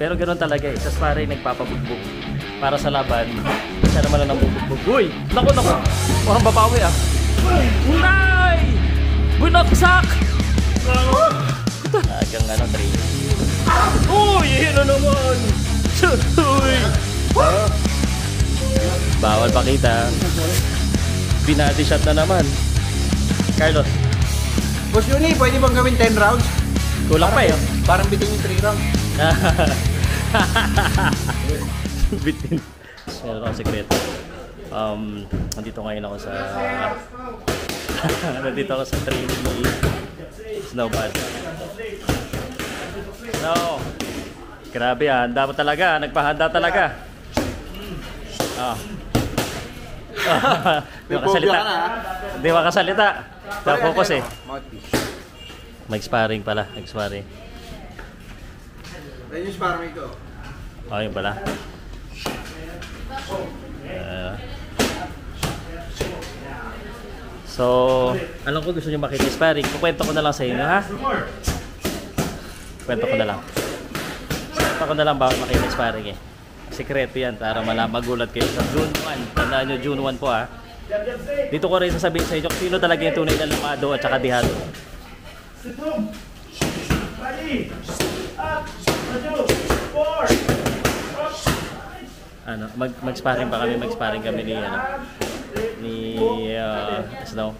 Pero ganoon talaga eh. Sa sparring nagpapabugbog. Para sa laban, siya naman ang nabubugbog. Uy! Naku! Parang babawi ah. Nay! Bunaksak! Agang ano, training. Uy! Yun na naman! Uy! Bawal pakita. Binati shot na naman. Carlos. Boss Yuni, pwede bang gawin 10 rounds? Kulang pa eh. Parang bitin yung 3 rounds. Bitin. Meron akong sekreto. Nandito ngayon ako sa nandito ako sa training ni Snowbad. No. Grabe ah, handa mo talaga, nagpahanda talaga. Di makasalita. Di makasalita. Focus eh. Mag-sparring pala, mag-sparring. Ayun yung sparring ito. Oh, yun pala. So, alam ko gusto nyo makita yung sparring. Kukwento ko na lang sa inyo, ha? Kwento ko na lang. Kwento ko na lang bakit makita yung sparring eh. Sekreto yan para magulat kayo sa June 1. Tandaan nyo, June 1 po ha. Dito ko rin sasabihin sa inyo kung sino talaga yung tunay na lumado at saka dihado. Ano, mag-sparring pa kami, mag-sparring kami ni Snow.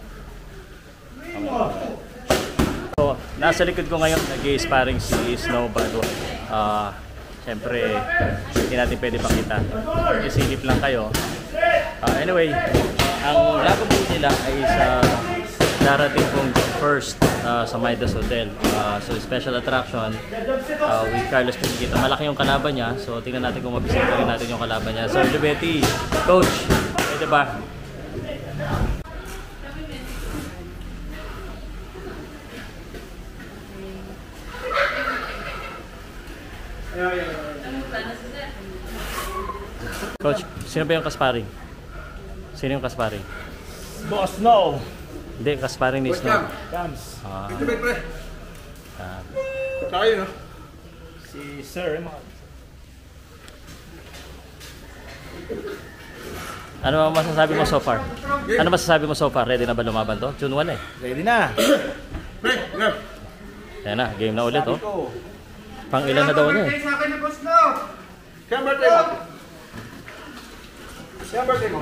So, nasa likod ko ngayon nag-sparring si Snow Bado. Siyempre, hindi natin pwede pakita. Isilip lang kayo. Anyway, ang laban po nila ay sa darating pong first sa Midas Hotel. So, special attraction with Carlos Pinigita. Malaki yung kalaban niya. So, tingnan natin kung mabisita rin natin yung kalaban niya. So, Betty, Coach, pwede ba? Coach, sino ba yung kasparing? Sino yung kasparing? Boss Snow! Hindi, kasparing ni Snow. Kams. Ito ba, pre? Saka yun, no? Si Sir. Ano masasabi mo so far? Ano masasabi mo so far? Ready na ba lumaban to? June 1 eh. Ready na! Pre, go! Yan na, game na ulit oh. Pang ilan na daw niya eh. Sa akin na, Boss Snow! Kaya birthday mo? Kaya birthday mo?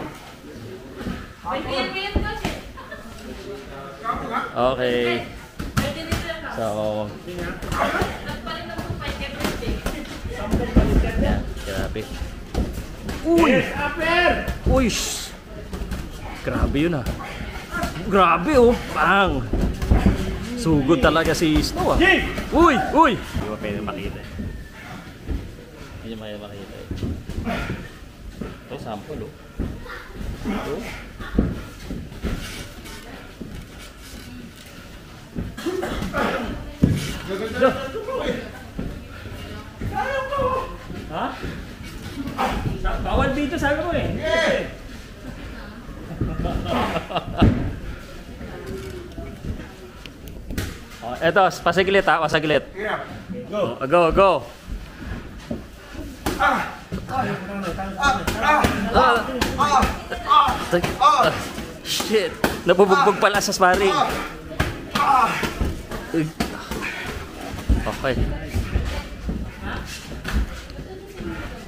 Okay. So, grabe. Uy! Uy! Grabe yun ah. Grabe oh. Bang! Sugod talaga si Snow ah. Uy! Uy! Hindi mo pwede makita eh. Hindi mo pwede makita eh. Ito, sample oh. Ito. Ha? Bawal dito sabi mo eh. Eto, pasaglit ha, pasaglit. Go. Shit, nabubugbog pala sa sparring. Okay.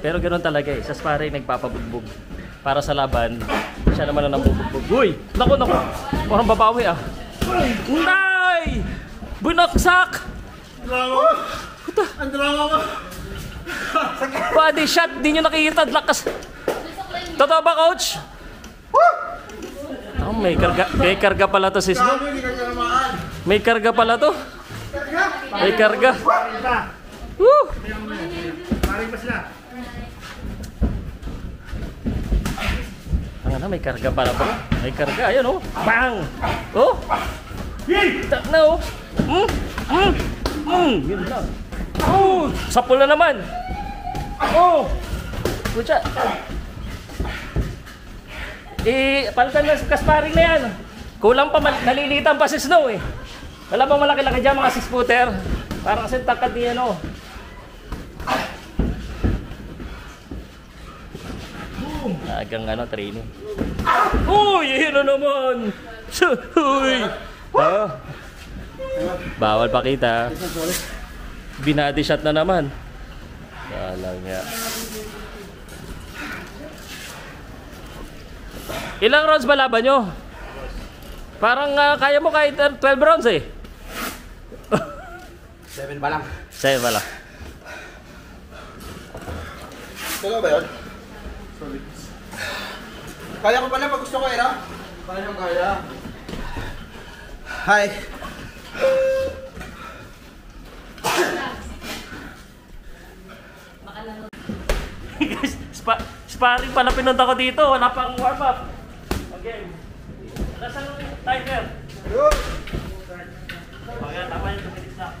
Pero ganoon talaga eh, sa sparring nagpapabugbog. Para sa laban, siya naman ang nabubugbog. Uy! Naku! Parang babawi ah. Nay! Bunaksak! Ang drama mo! Body shot, di nyo nakikita, lakas. Totoo ba, coach? Oh, may karga pala to si Snow. May karga pala to. May karga. Woo! Maring pa sila. Ano, may karga pala to. May karga, ayan oh. Bang! Oh! Tak na oh. Yun lang. Oh! Sapul na naman. Oh! Pucha. Palitan na kasparing na yan. Kulang pa, nalilitan pa si Snow eh. Wala bang malaki-laki dyan mga 6-footer? Parang kasi takad niya no. Talagang ano, training. Uy! Hino naman! Uy! Ah. Bawal pakita. Binady shot na naman. Alam niya. Ilang rounds ba laban nyo? Parang kaya mo kahit 12 rounds eh. 7 pa lang. 7 pa lang. Kaya ba yun? Kaya ko pala pag gusto ko, Era. Kaya. Hi. Guys, sparring pala pinunta ko dito. Wala pang warm up. Okay. Nasaan yung timer? Yun. Okay, tama yung 2 minutes na.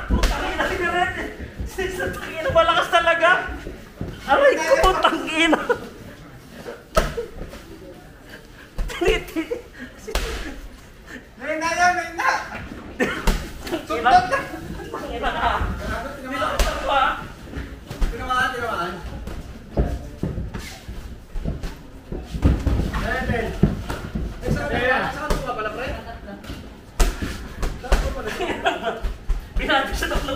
Putangina si Beret! Tangina, malakas talaga! Aray ko, putangina! May na! Tangina! Tangina ka! Nilakas ako ha! Tinamaan. Level. Saan ko pala, pre? Binati siya tatlo.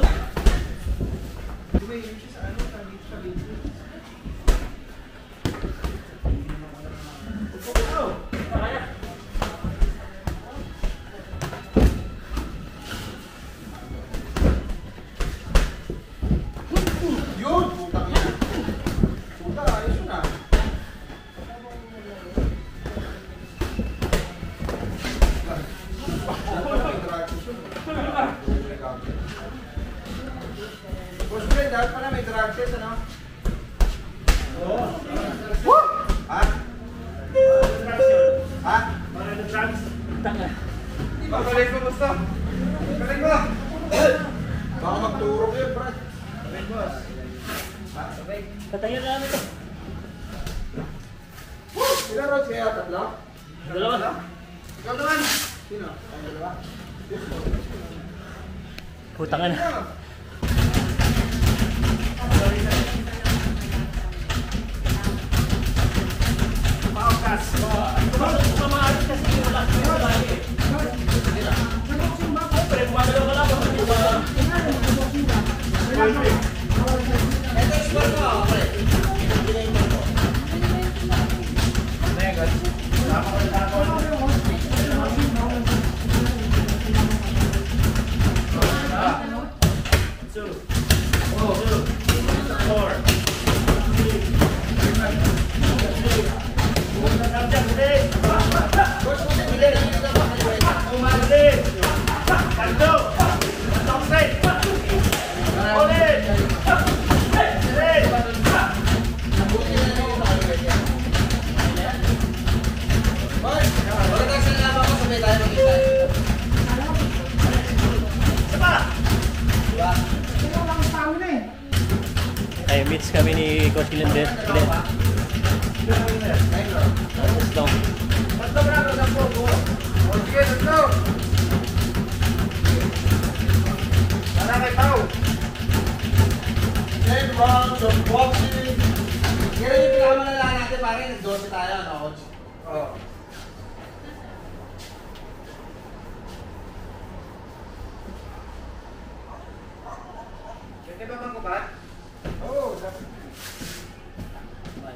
Yun! Putang ina. Puta, ayos yun ah. Boss Fred, dapat pala may drug test, ano? Oo. Woo! Ha? Ha? Balik mo, gusto. Balik mo. Baka magturok yun, Brad. Balik, boss. Ha? Sabay. Patayin na namin ito. Woo! Ilan rounds kaya? Tatlo? Dalawa. Ikaw naman. Sino? Ang dalawa? Putang na. Paukas. Mamaalit kasi wala eh. Pero gumagalaw ka lang. Ito yung sport ko, pre. Ay, meets kami ni Coach Linder. Let's go. Rounds of boxing. Yan yung pinakamalala natin, pare. Nag-12 tayo, no, coach? Oo. Pwede ba magkubat? Oo.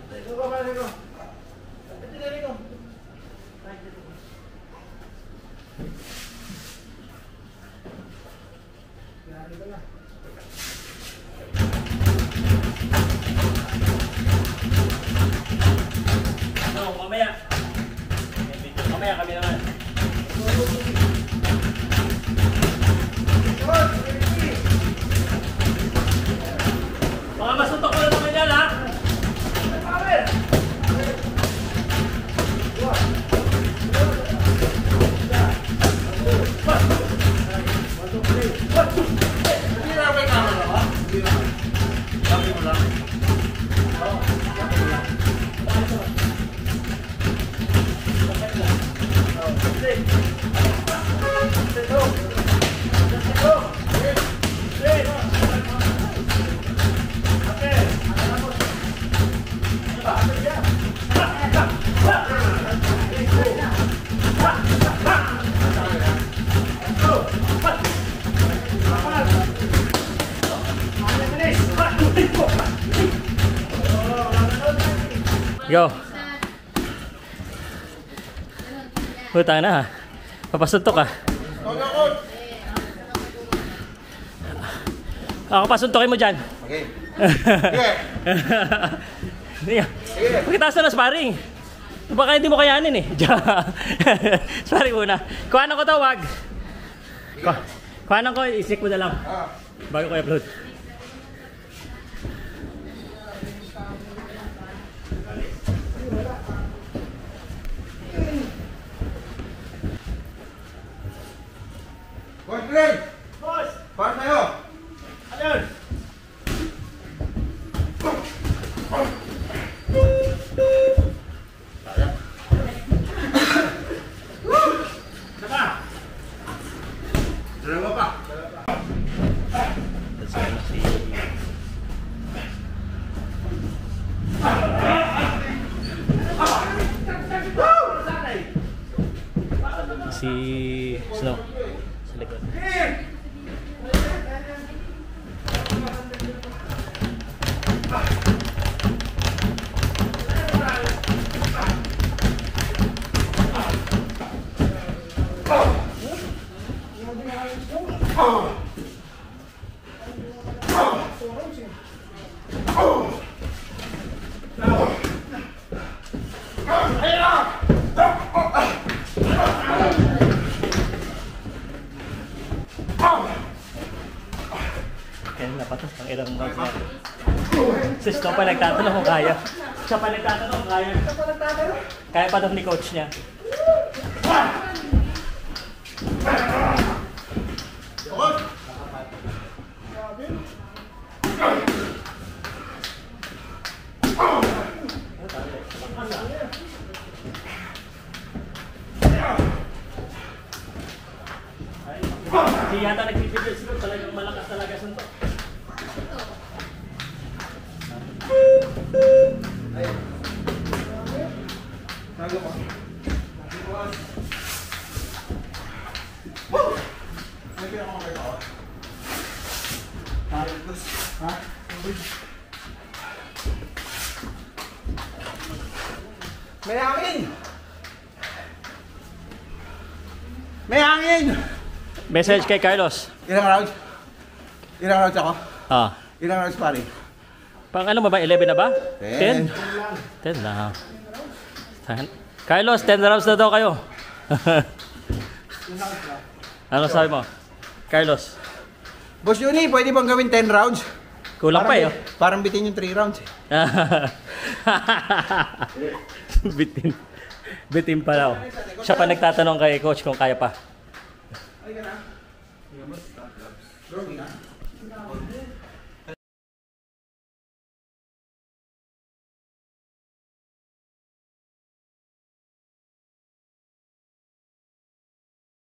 Ito ba, pare ko? Ito na rin ko. Grabe ka na. Mamaya kami naman. Mga masutok ko na naman yan, ha? Hindi na may camera ba? Hindi na. Sabi mo lang. Oo. Sabi mo lang. Go. Putang na ha. Papasuntok ka. Ako pasuntokin mo dyan. Okay. Sige. Pagkitaas na ng sparring. Baka hindi mo kayanin eh. Sparring muna. Kuhanan ko to, wag. Kuhanan ko, isik mo na lang. Bago ko i-upload. Boss Greg! Boss! Para tayo! Ayun! Dalawa pa! Si Snow. Sa likod. Kaya napatas ang ilang rounds natin. Si Snow pa nagtatanong kung kaya. Siya pa nagtatanong kung kaya. Kaya pa daw ni coach niya. Hindi yata nagbibigay siguro talagang malakas talaga suntok. Tago pa. May kaya ako makita ko. Ha? May hangin! May hangin! Message kay Carlos. Ilang rounds? Ilang rounds ako? Ah. Ilang rounds pare? Pang ano ba? 11 na ba? 10. 10 na. Carlos, 10 rounds na daw kayo. Ano sabi mo? Carlos. Boss Juni, pwede bang gawin 10 rounds? Kulang pa eh. Oh. Parang bitin yung 3 rounds. Bitin. Bitin pala. Oh. Siya pa nagtatanong kay coach kung kaya pa.